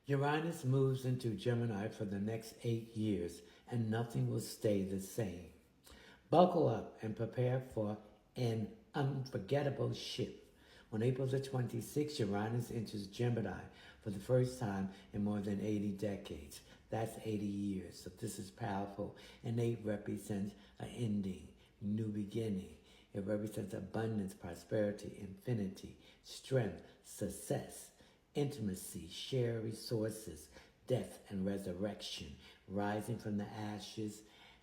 Uranus moves into Gemini for the next 8 years, and nothing will stay the same. Buckle up and prepare for an unforgettable shift. On April the 26th, Uranus enters Gemini for the first time in more than 80 decades. That's 80 years, so this is powerful. And 8 represents an ending, new beginning. It represents abundance, prosperity, infinity, strength, success, intimacy, shared resources, death and resurrection, rising from the ashes,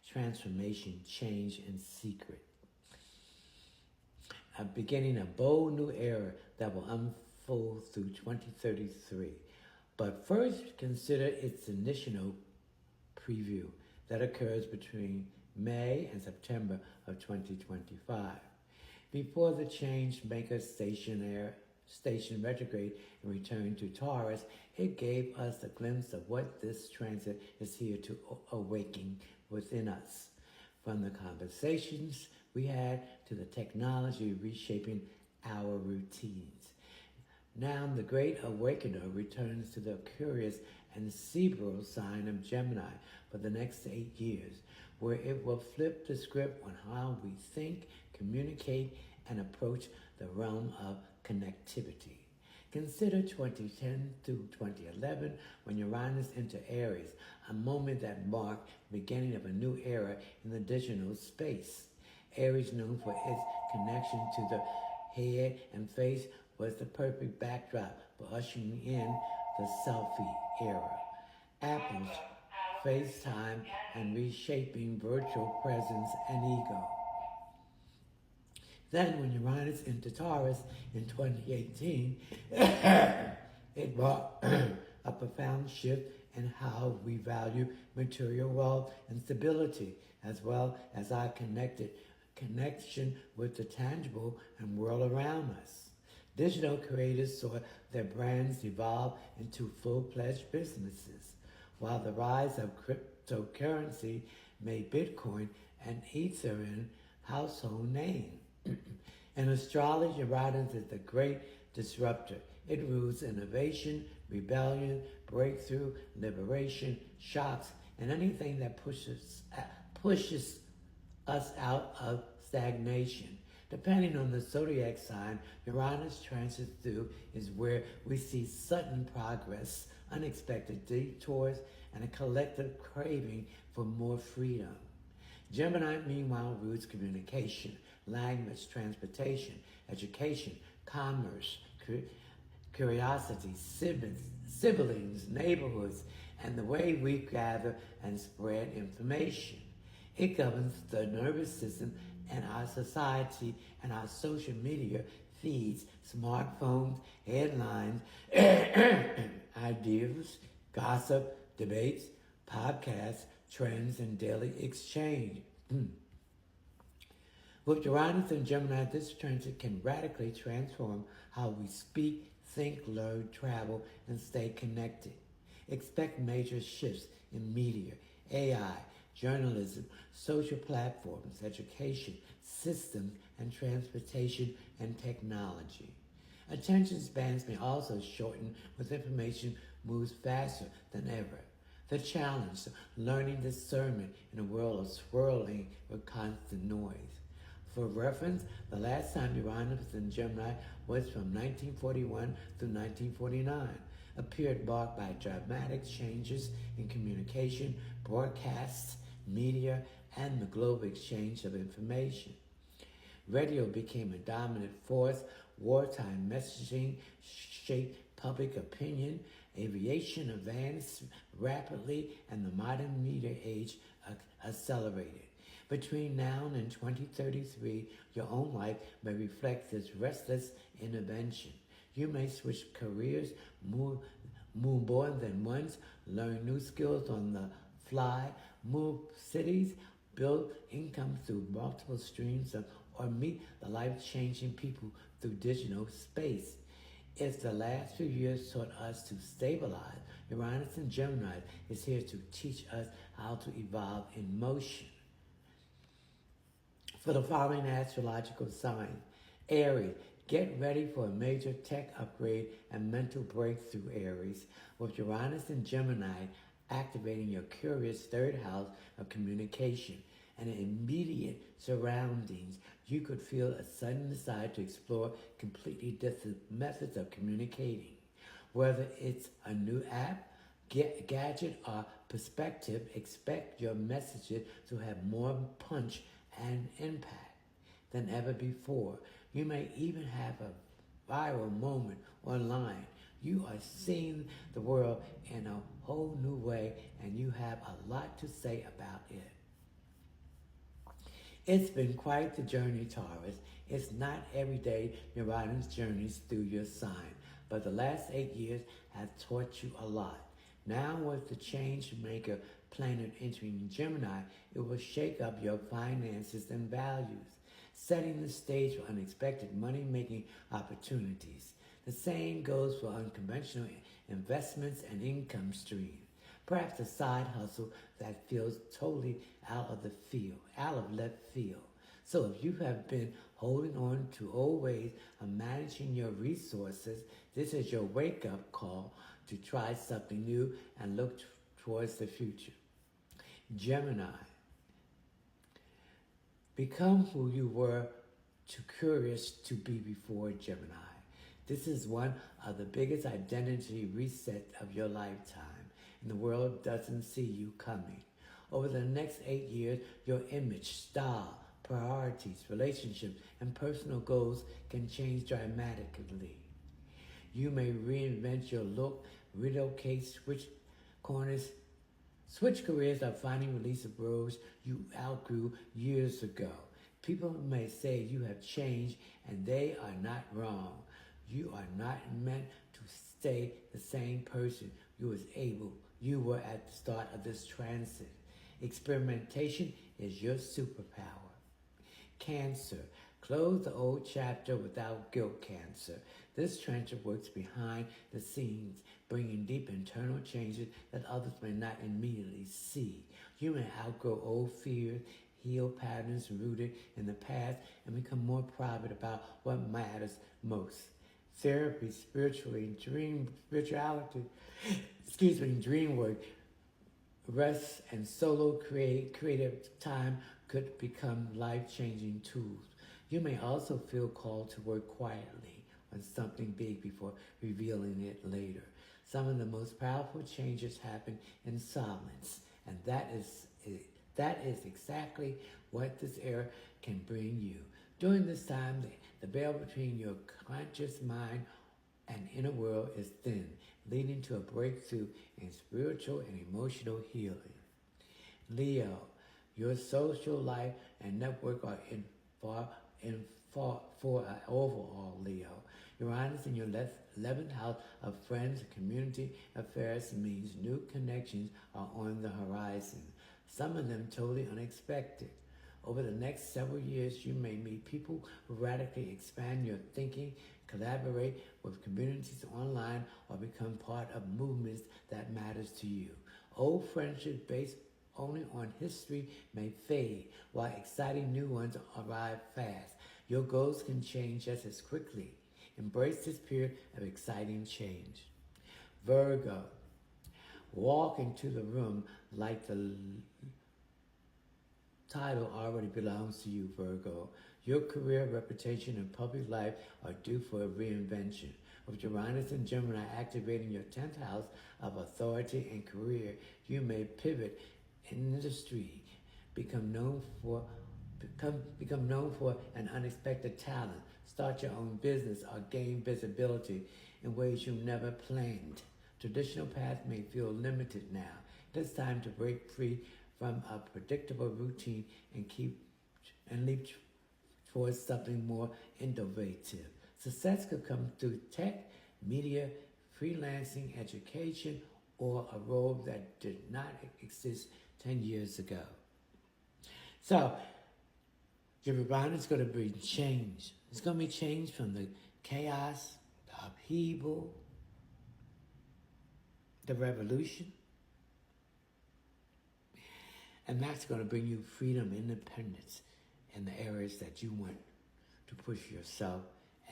transformation, change, and secret. Beginning a bold new era that will unfold through 2033. But first, consider its initial preview that occurs between May and September of 2025. Before the change maker station retrograde and return to Taurus, it gave us a glimpse of what this transit is here to awaken within us. From the conversations we had to the technology reshaping our routines. Now the Great Awakener returns to the Aquarius and cerebral sign of Gemini for the next 8 years, where it will flip the script on how we think, communicate, and approach the realm of connectivity. Consider 2010 through 2011 when Uranus entered Aries, a moment that marked the beginning of a new era in the digital space. Aries, known for its connection to the head and face, was the perfect backdrop for ushering in the selfie era. Apple's FaceTime and reshaping virtual presence and ego. Then when Uranus entered Taurus in 2018, it brought a profound shift in how we value material wealth and stability, as well as our connection with the tangible and world around us. Digital creators saw their brands evolve into full-fledged businesses, while the rise of cryptocurrency made Bitcoin and Ethereum household names. In astrology, Uranus is the great disruptor. It rules innovation, rebellion, breakthrough, liberation, shocks, and anything that pushes us out of stagnation. Depending on the zodiac sign Uranus transits through is where we see sudden progress, unexpected detours, and a collective craving for more freedom. Gemini, meanwhile, roots communication, language, transportation, education, commerce, curiosity, siblings, neighborhoods, and the way we gather and spread information. It governs the nervous system and our society and our social media feeds, smartphones, headlines, ideas, gossip, debates, podcasts, trends, and daily exchange. With Uranus and Gemini, this transit can radically transform how we speak, think, learn, travel, and stay connected. Expect major shifts in media, AI, journalism, social platforms, education, systems, and transportation and technology. Attention spans may also shorten with information moves faster than ever. The challenge, learning discernment in a world of swirling with constant noise. For reference, the last time Uranus was in Gemini was from 1941 through 1949, a period marked by dramatic changes in communication, broadcasts, media, and the global exchange of information. Radio became a dominant force, wartime messaging shaped public opinion, aviation advanced rapidly, and the modern media age accelerated. Between now and 2033, your own life may reflect this restless intervention. You may switch careers, move more than once, learn new skills on the fly, move cities, build income through multiple streams or meet the life-changing people through digital space. If the last few years taught us to stabilize, Uranus and Gemini is here to teach us how to evolve in motion. For the following astrological sign, Aries, Get ready for a major tech upgrade and mental breakthrough, Aries, with Uranus and Gemini activating your curious third house of communication and immediate surroundings. You could feel a sudden desire to explore completely different methods of communicating. Whether it's a new app, gadget, or perspective, expect your messages to have more punch and impact than ever before. You may even have a viral moment online. You are seeing the world in a whole new way, and you have a lot to say about it. It's been quite the journey, Taurus. It's not every day Uranus journeys through your sign, but the last 8 years have taught you a lot. Now with the change maker planet entering Gemini, it will shake up your finances and values, setting the stage for unexpected money-making opportunities. The same goes for unconventional investments and income streams. Perhaps a side hustle that feels totally out of left field. So if you have been holding on to old ways of managing your resources, this is your wake-up call to try something new and look towards the future. Gemini, become who you were too curious to be before Gemini. This is one of the biggest identity resets of your lifetime, and the world doesn't see you coming. Over the next 8 years, your image, style, priorities, relationships, and personal goals can change dramatically. You may reinvent your look, relocate, switch corners, switch careers, or finding release of roles you outgrew years ago. People may say you have changed, and they are not wrong. You are not meant to stay the same person you were at the start of this transit. Experimentation is your superpower. Cancer, close the old chapter without guilt, Cancer. This transit works behind the scenes, bringing deep internal changes that others may not immediately see. You may outgrow old fears, heal patterns rooted in the past, and become more private about what matters most. Therapy, dream work, rest, and solo creative time could become life-changing tools. You may also feel called to work quietly on something big before revealing it later. Some of the most powerful changes happen in silence, and that is exactly what this era can bring you. During this time, the veil between your conscious mind and inner world is thin, leading to a breakthrough in spiritual and emotional healing. Leo, your social life and network are for an overall Leo. Uranus in your 11th house of friends and community affairs means new connections are on the horizon, some of them totally unexpected. Over the next several years, you may meet people who radically expand your thinking, collaborate with communities online, or become part of movements that matters to you. Old friendships based only on history may fade, while exciting new ones arrive fast. Your goals can change just as quickly. Embrace this period of exciting change. Virgo, walk into the room like the title already belongs to you, Virgo. Your career, reputation, and public life are due for a reinvention. With Uranus and Gemini activating your 10th house of authority and career, you may pivot in industry, become known for an unexpected talent, start your own business, or gain visibility in ways you never planned. Traditional paths may feel limited now. It's time to break free from a predictable routine and leap towards something more innovative. Success could come through tech, media, freelancing, education, or a role that did not exist 10 years ago. So, your Uranus is going to bring change. It's going to be change from the chaos, the upheaval, the revolution. And that's going to bring you freedom, independence in the areas that you want to push yourself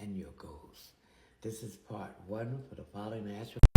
and your goals. This is part 1 for the following astro